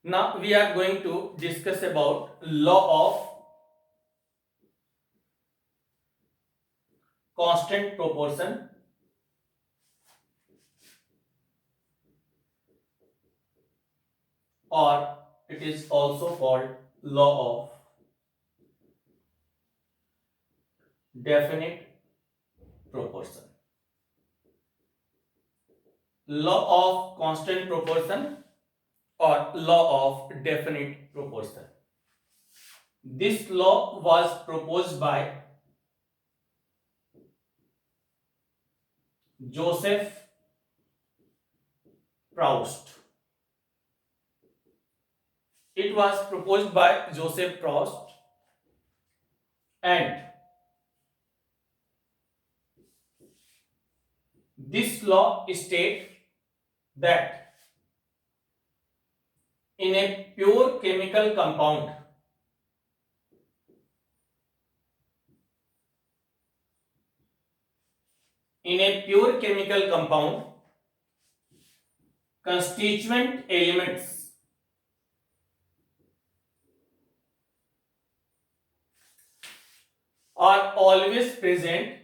Now we are going to discuss about law of constant proportion, or it is also called law of definite proportion. Law of constant proportion or law of definite proportion. This law was proposed by Joseph Proust. It was proposed by Joseph Proust, and this law states that in a pure chemical compound, constituent elements are always present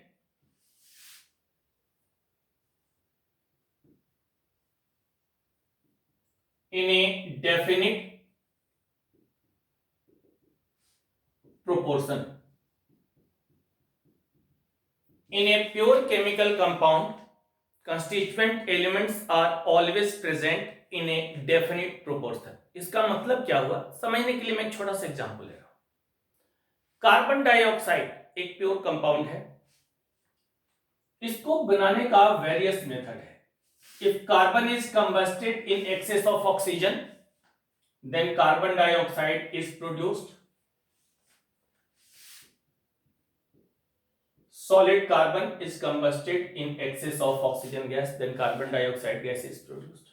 in a definite proportion. In a pure chemical compound, constituent elements are always present in a definite proportion. इसका मतलब क्या हुआ, समझने के लिए मैं एक छोटा सा एग्जांपल ले रहा हूं. कार्बन डाइऑक्साइड एक प्योर कंपाउंड है. इसको बनाने का वेरियस मेथड है. If carbon is combusted in excess of oxygen, then carbon dioxide is produced. Solid carbon is combusted in excess of oxygen gas, then carbon dioxide gas is produced.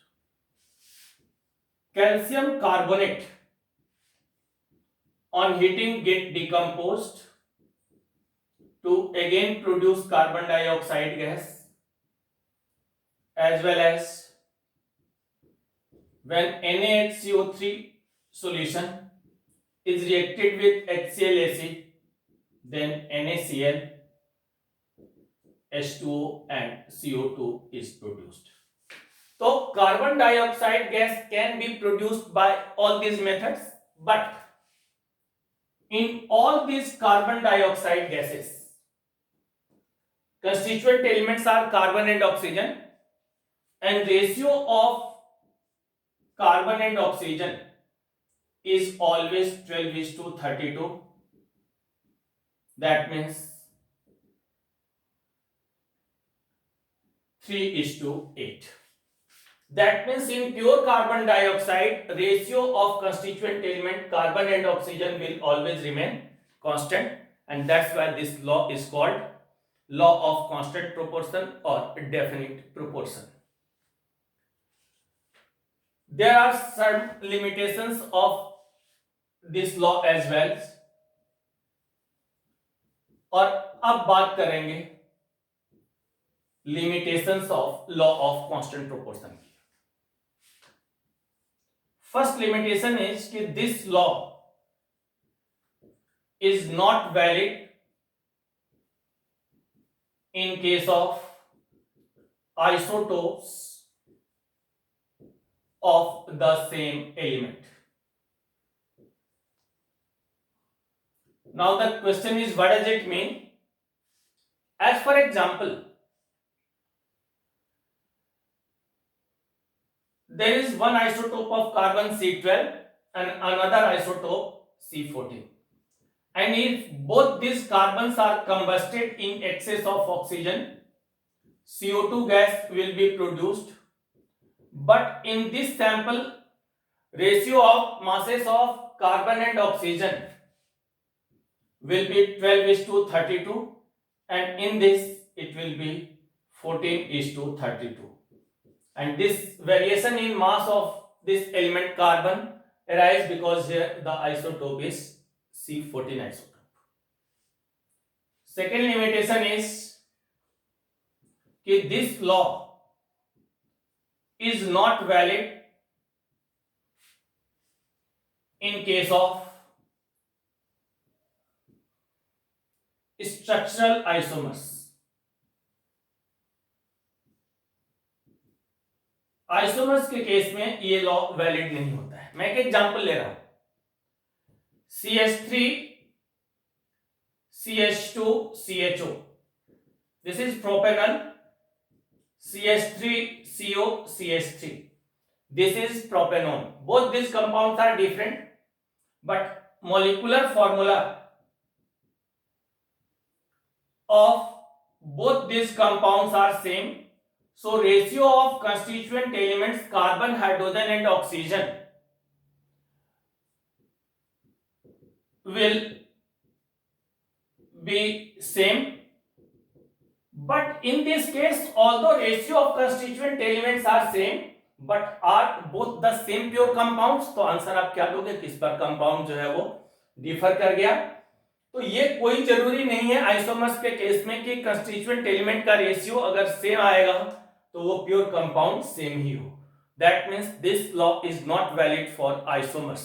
Calcium carbonate on heating get decomposed to again produce carbon dioxide gas, as well as when NaHCO3 solution is reacted with HCl acid, then NaCl, H2O and CO2 is produced. So carbon dioxide gas can be produced by all these methods, but in all these carbon dioxide gases, constituent elements are carbon and oxygen, and ratio of carbon and oxygen is always 12:32. That means 3:8. That means in pure carbon dioxide, ratio of constituent element carbon and oxygen will always remain constant, and that's why this law is called law of constant proportion or definite proportion. There are some limitations of this law as well, और अब बात करेंगे limitations of law of constant proportion की. First limitation is कि this law is not valid in case of isotopes of the same element. Now the question is, what does it mean? As for example, there is one isotope of carbon C12 and another isotope C14, and if both these carbons are combusted in excess of oxygen, CO2 gas will be produced. But in this sample, ratio of masses of carbon and oxygen will be 12:32, and in this it will be 14:32. And this variation in mass of this element carbon arises because here the isotope is C14 isotope. Second limitation is कि this law is not valid in case of structural isomers. Isomers के case में ये law valid नहीं होता है. मैं एक example ले रहा हूं. CH3 CH2 CHO. This is propanol. CH3 CO CH3. This is propanone. Both these compounds are different, but molecular formula of both these compounds are same. So ratio of constituent elements carbon, hydrogen and oxygen will be same. But in this case, although ratio of constituent elements are same, but are both the same pure compounds, तो answer आप क्या दोगे? किस पर compound जो है वो differ कर गया. तो ये कोई जरूरी नहीं है आइसोमर्स के केस में कि कंस्टिट्यूएंट एलिमेंट का रेशियो अगर सेम आएगा तो वो प्योर कंपाउंड सेम ही हो. That means this law is not valid for isomers.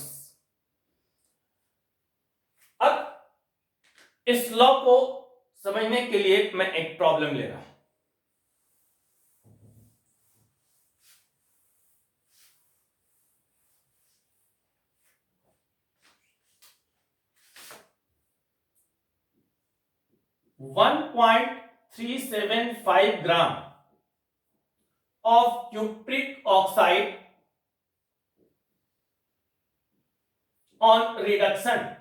अब इस लॉ को समझने के लिए मैं एक प्रॉब्लम ले रहा हूं. (1.375 ग्राम of cupric oxide on reduction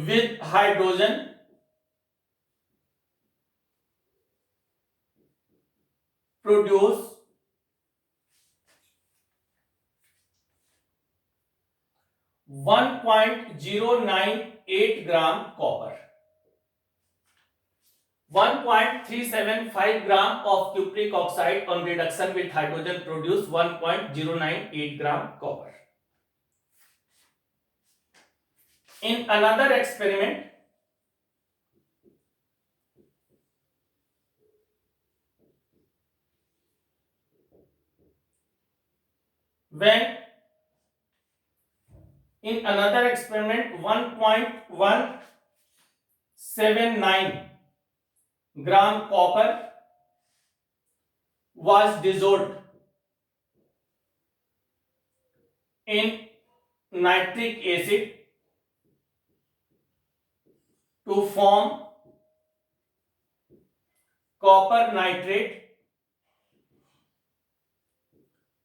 with hydrogen produce 1.098 gram copper. 1.375 gram of cupric oxide on reduction with hydrogen produce 1.098 gram copper. In another experiment, when 1.179 gram copper was dissolved in nitric acid to form copper nitrate,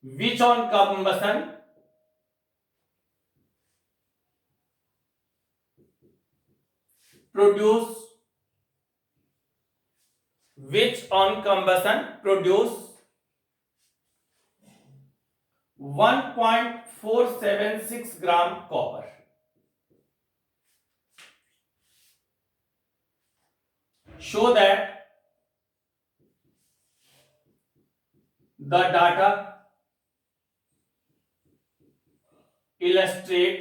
which on combustion produce 1.476 gram copper. Show that the data illustrate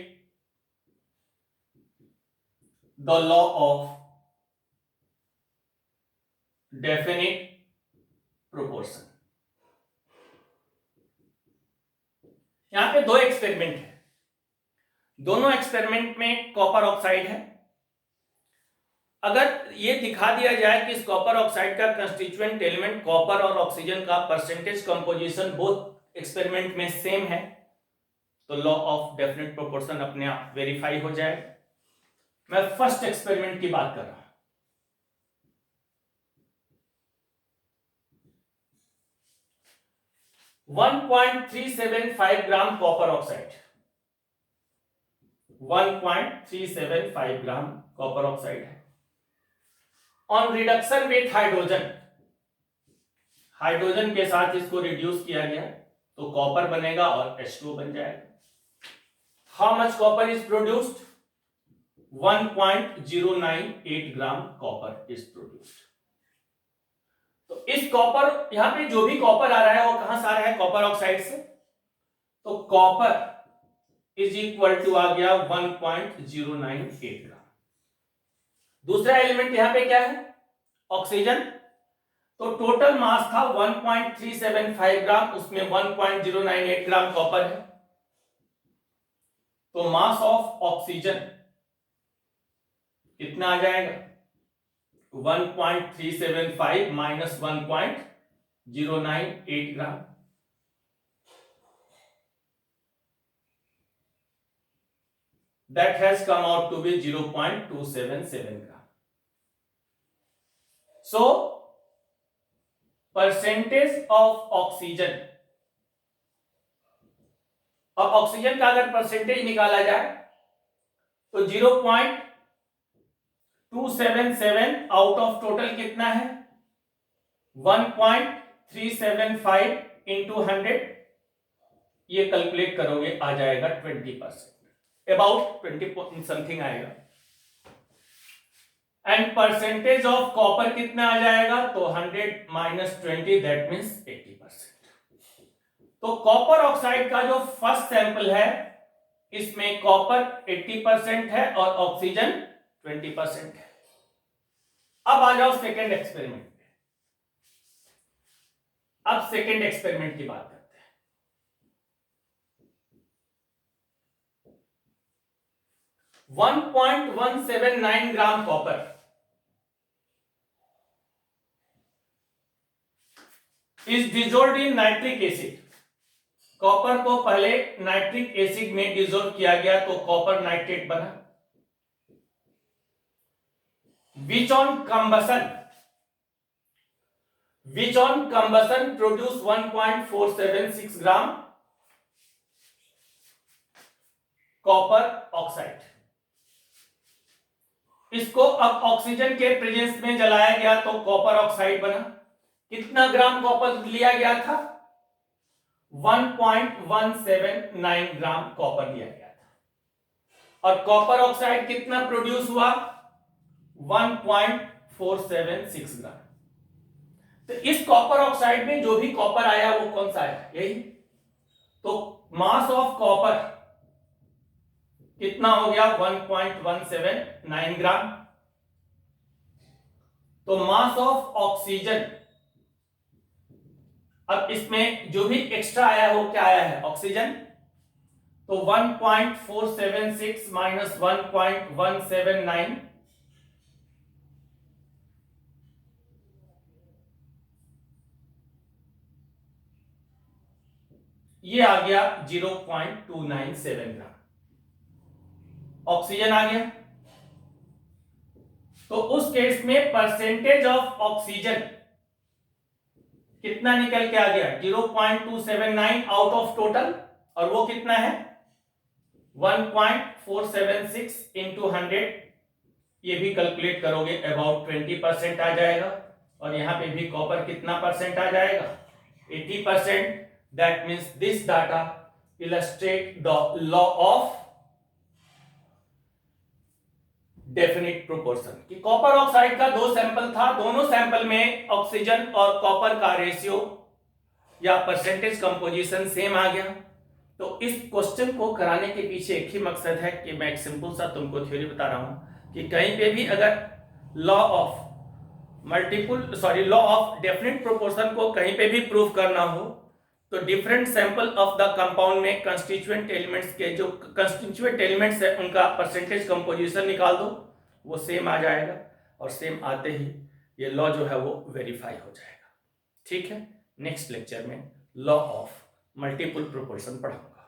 the law of definite proportion. यहां पे दो experiment है. दोनों experiment में copper oxide है. अगर ये दिखा दिया जाए कि इस कॉपर ऑक्साइड का कंस्टिट्यूएंट एलिमेंट कॉपर और ऑक्सीजन का परसेंटेज कंपोजिशन बोथ एक्सपेरिमेंट में सेम है, तो लॉ ऑफ डेफिनेट प्रोपोर्शन अपने आप वेरीफाई हो जाए. मैं फर्स्ट एक्सपेरिमेंट की बात कर रहा हूं. (1.375 gram copper oxide. 1.375 gram copper oxide है. On reduction with hydrogen, hydrogen के साथ इसको रिड्यूस किया गया तो कॉपर बनेगा और H2O बन जाएगा. How much copper is produced? 1.098 gram copper is produced. तो इस कॉपर, यहां पे जो भी कॉपर आ रहा है वो कहां से आ रहा है? कॉपर ऑक्साइड से. तो कॉपर इज इक्वल टू आ गया 1.098 ग्राम. दूसरा एलिमेंट यहां पे क्या है? ऑक्सीजन. तो टोटल मास था 1.375 ग्राम, उसमें 1.098 ग्राम कॉपर है. तो मास ऑफ ऑक्सीजन कितना आ जाएगा 1.375 minus 1.098 gram. That has come out to be 0.277 gram. So, percentage of oxygen, अब ऑक्सीजन का अगर परसेंटेज निकाला जाए तो 0.277 आउट ऑफ टोटल कितना है 1.375 इंटू 100, ये कैलकुलेट करोगे आ जाएगा 20%, अबाउट 20 समथिंग आएगा। एंड परसेंटेज ऑफ कॉपर कितना आ जाएगा तो 100 माइनस 20 दैट मीन्स 80%। तो कॉपर ऑक्साइड का जो फर्स्ट सैंपल है इसमें कॉपर 80% है और ऑक्सीजन 20% है। अब आ जाओ सेकेंड एक्सपेरिमेंट पे। अब सेकेंड एक्सपेरिमेंट की बात करते हैं। 1.179 gram copper is dissolved in nitric acid. Copper को पहले नाइट्रिक एसिड में डिजोल्व किया गया तो कॉपर नाइट्रेट बना। Which on combustion produce 1.476 gram copper oxide. इसको अब ऑक्सीजन के प्रेजेंस में जलाया गया तो कॉपर ऑक्साइड बना। कितना ग्राम कॉपर लिया गया था 1.179 ग्राम कॉपर लिया गया था और कॉपर ऑक्साइड कितना प्रोड्यूस हुआ 1.476 ग्राम। तो इस कॉपर ऑक्साइड में जो भी कॉपर आया वो कौन सा आया यही। तो मास ऑफ कॉपर कितना हो गया 1.179 ग्राम। तो मास ऑफ ऑक्सीजन, अब इसमें जो भी एक्स्ट्रा आया वो क्या आया है ऑक्सीजन, तो 1.476 माइनस 1.179 ये आ गया 0.297 ग्राम ऑक्सीजन आ गया। तो उस केस में परसेंटेज ऑफ ऑक्सीजन कितना निकल के आ गया 0.279 आउट ऑफ टोटल, और वो कितना है 1.476 इंटू 100, ये भी कैलकुलेट करोगे अबाउट 20% आ जाएगा। और यहां पे भी कॉपर कितना परसेंट आ जाएगा 80%। That means this data illustrate the law of definite proportion कि कॉपर ऑक्साइड का दो सैंपल था, दोनों सैंपल में ऑक्सीजन और कॉपर का रेशियो या परसेंटेज कंपोजिशन सेम आ गया। तो इस क्वेश्चन को कराने के पीछे एक ही मकसद है कि मैं एक सिंपल सा तुमको थ्योरी बता रहा हूं कि कहीं पे भी अगर लॉ ऑफ डेफिनिट प्रोपोर्शन को कहीं पे भी प्रूव करना हो तो different sample of the compound में कंस्टिट्यूएंट एलिमेंट्स के जो कंस्टिट्यूएंट एलिमेंट्स है उनका परसेंटेज कंपोजिशन निकाल दो, वो सेम आ जाएगा और सेम आते ही ये लॉ जो है वो वेरीफाई हो जाएगा। ठीक है, नेक्स्ट लेक्चर में लॉ ऑफ मल्टीपल प्रोपोर्शन पढ़ाऊंगा।